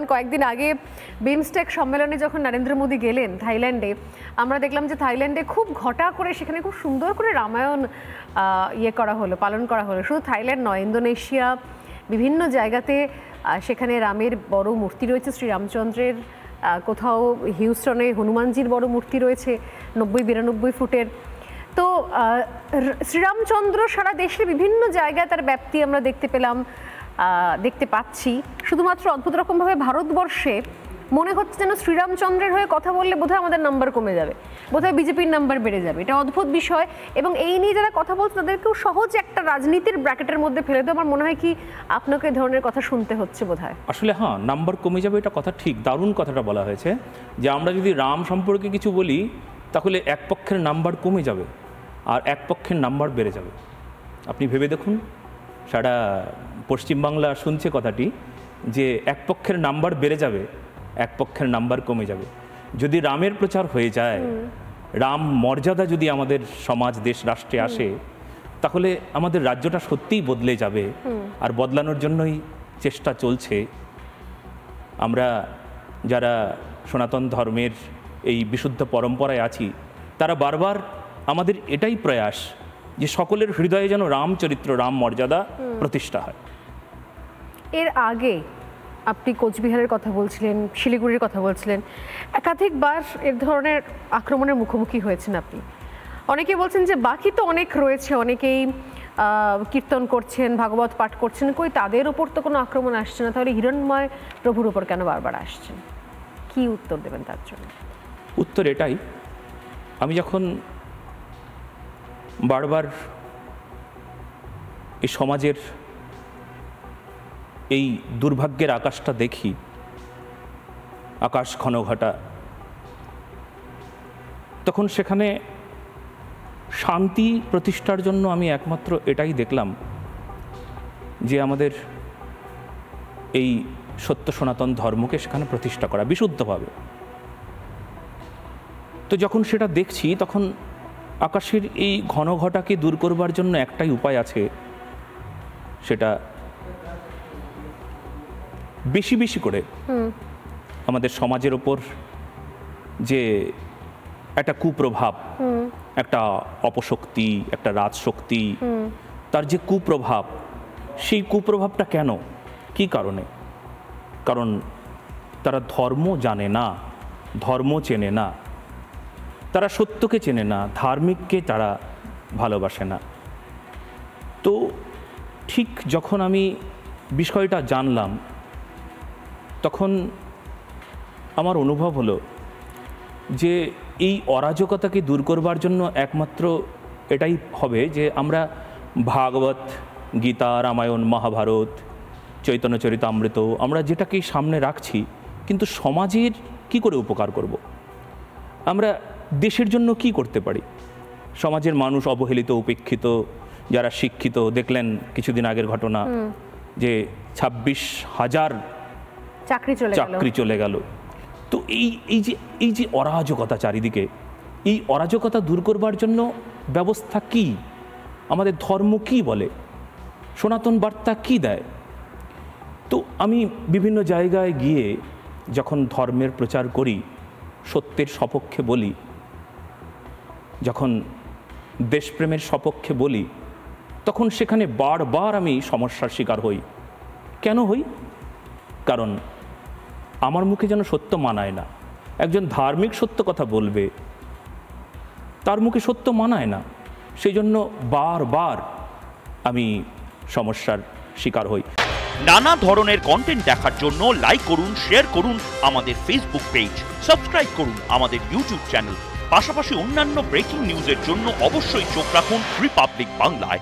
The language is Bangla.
আপনি কয়েকদিন আগে বিমস্টেক সম্মেলনে যখন নরেন্দ্র মোদী গেলেন থাইল্যান্ডে, আমরা দেখলাম যে থাইল্যান্ডে খুব ঘটা করে সেখানে খুব সুন্দর করে রামায়ণ করা হলো, পালন করা হলো। শুধু থাইল্যান্ড নয়, ইন্দোনেশিয়া, বিভিন্ন জায়গাতে সেখানে রামের বড় মূর্তি রয়েছে, শ্রীরামচন্দ্রের। কোথাও হিউস্টনে হনুমানজির বড় মূর্তি রয়েছে 90-92 ফুটের। তো শ্রীরামচন্দ্র সারা দেশের বিভিন্ন জায়গায় তার ব্যাপ্তি আমরা দেখতে পাচ্ছি। শুধুমাত্র অদ্ভুত রকমভাবে ভারতবর্ষে মনে হচ্ছে যেন শ্রীরামচন্দ্রের হয়ে কথা বললে বোধহয় আমাদের নাম্বার কমে যাবে, বোধহয় বিজেপির নাম্বার বেড়ে যাবে। এটা অদ্ভুত বিষয়, এবং এই নিয়ে যারা কথা বলছে তাদেরকেও সহজে একটা রাজনীতির ব্র্যাকেটের মধ্যে ফেলে দেয়। আমার মনে হয় কি আপনাকে এই ধরনের কথা শুনতে হচ্ছে বোধহয়। আসলে হ্যাঁ, নাম্বার কমে যাবে, এটা কথা ঠিক। দারুণ কথাটা বলা হয়েছে যে আমরা যদি রাম সম্পর্কে কিছু বলি তাহলে এক পক্ষের নাম্বার কমে যাবে আর এক পক্ষের নাম্বার বেড়ে যাবে। আপনি ভেবে দেখুন, সারা পশ্চিমবাংলা শুনছে কথাটি যে এক পক্ষের নাম্বার বেড়ে যাবে, এক পক্ষের নাম্বার কমে যাবে। যদি রামের প্রচার হয়ে যায়, রাম মর্যাদা যদি আমাদের সমাজ, দেশ, রাষ্ট্রে আসে, তাহলে আমাদের রাজ্যটা সত্যিই বদলে যাবে। আর বদলানোর জন্যই চেষ্টা চলছে। আমরা যারা সনাতন ধর্মের এই বিশুদ্ধ পরম্পরায় আছি, তারা বারবার আমাদের এটাই প্রয়াস যে সকলের হৃদয়ে যেন রামচরিত্র, রাম মর্যাদা প্রতিষ্ঠা হয়। এর আগে আপনি কোচবিহারের কথা বলছিলেন, শিলিগুড়ির কথা বলছিলেন, একাধিকবার এর ধরনের আক্রমণের মুখোমুখি হয়েছেন আপনি। অনেকে বলছেন যে বাকি তো অনেক রয়েছে, অনেকেই কীর্তন করছেন, ভাগবত পাঠ করছেন, কই তাদের ওপর তো কোনো আক্রমণ আসছে না, তাহলে হিরণ্ময় প্রভুর ওপর কেন বারবার আসছেন? কি উত্তর দেবেন তার জন্য? উত্তর এটাই, আমি যখন বারবার এই সমাজের এই দুর্ভাগ্যের আকাশটা দেখি, আকাশ ঘন ঘটা, তখন সেখানে শান্তি প্রতিষ্ঠার জন্য আমি একমাত্র এটাই দেখলাম যে আমাদের এই সত্য সনাতন ধর্মকে সেখানে প্রতিষ্ঠা করা বিশুদ্ধভাবে। তো যখন সেটা দেখছি, তখন আকাশের এই ঘন ঘটাকে দূর করবার জন্য একটাই উপায় আছে, সেটা বেশি বেশি করে আমাদের সমাজের ওপর যে একটা কুপ্রভাব, একটা অপশক্তি, একটা রাজশক্তি, তার যে কুপ্রভাব, সেই কুপ্রভাবটা কেন, কি কারণে? কারণ তারা ধর্ম জানে না, ধর্ম চেনে না, তারা সত্যকে চেনে না, ধার্মিককে তারা ভালোবাসে না। তো ঠিক যখন আমি বিষয়টা জানলাম, তখন আমার অনুভব হলো যে এই অরাজকতাকে দূর করবার জন্য একমাত্র এটাই হবে যে আমরা ভাগবত, গীতা, রামায়ণ, মহাভারত, চৈতন্য চরিতামৃত, আমরা যেটাকে সামনে রাখছি, কিন্তু সমাজের কি করে উপকার করব? আমরা দেশের জন্য কি করতে পারি? সমাজের মানুষ অবহেলিত, উপেক্ষিত, যারা শিক্ষিত, দেখলেন কিছুদিন আগের ঘটনা যে 26,000 চাকরি চলে গেল। তো এই যে অরাজকতা চারিদিকে, এই অরাজকতা দূর করবার জন্য ব্যবস্থা কি? আমাদের ধর্ম কি বলে? সনাতন বার্তা কি দেয়? তো আমি বিভিন্ন জায়গায় গিয়ে যখন ধর্মের প্রচার করি, সত্যের সপক্ষে বলি, যখন দেশপ্রেমের সপক্ষে বলি, তখন সেখানে বারবার আমি সমস্যার শিকার হই। কেন হই? কারণ আমার মুখে যেন সত্য মানায় না। একজন ধার্মিক সত্য কথা বলবে, তার মুখে সত্য মানায় না, সেই জন্য বারবার আমি সমস্যার শিকার হই। নানা ধরনের কন্টেন্ট দেখার জন্য লাইক করুন, শেয়ার করুন আমাদের ফেসবুক পেজ, সাবস্ক্রাইব করুন আমাদের ইউটিউব চ্যানেল। পাশাপাশি অন্যান্য ব্রেকিং নিউজের জন্য অবশ্যই চোখ রাখুন রিপাবলিক বাংলায়।